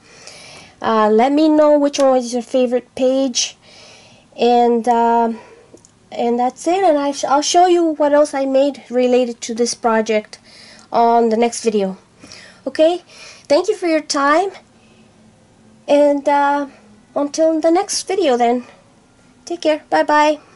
Let me know which one was your favorite page, and that's it. And I'll show you what else I made related to this project on the next video. Okay, thank you for your time, and until the next video then, take care. Bye bye.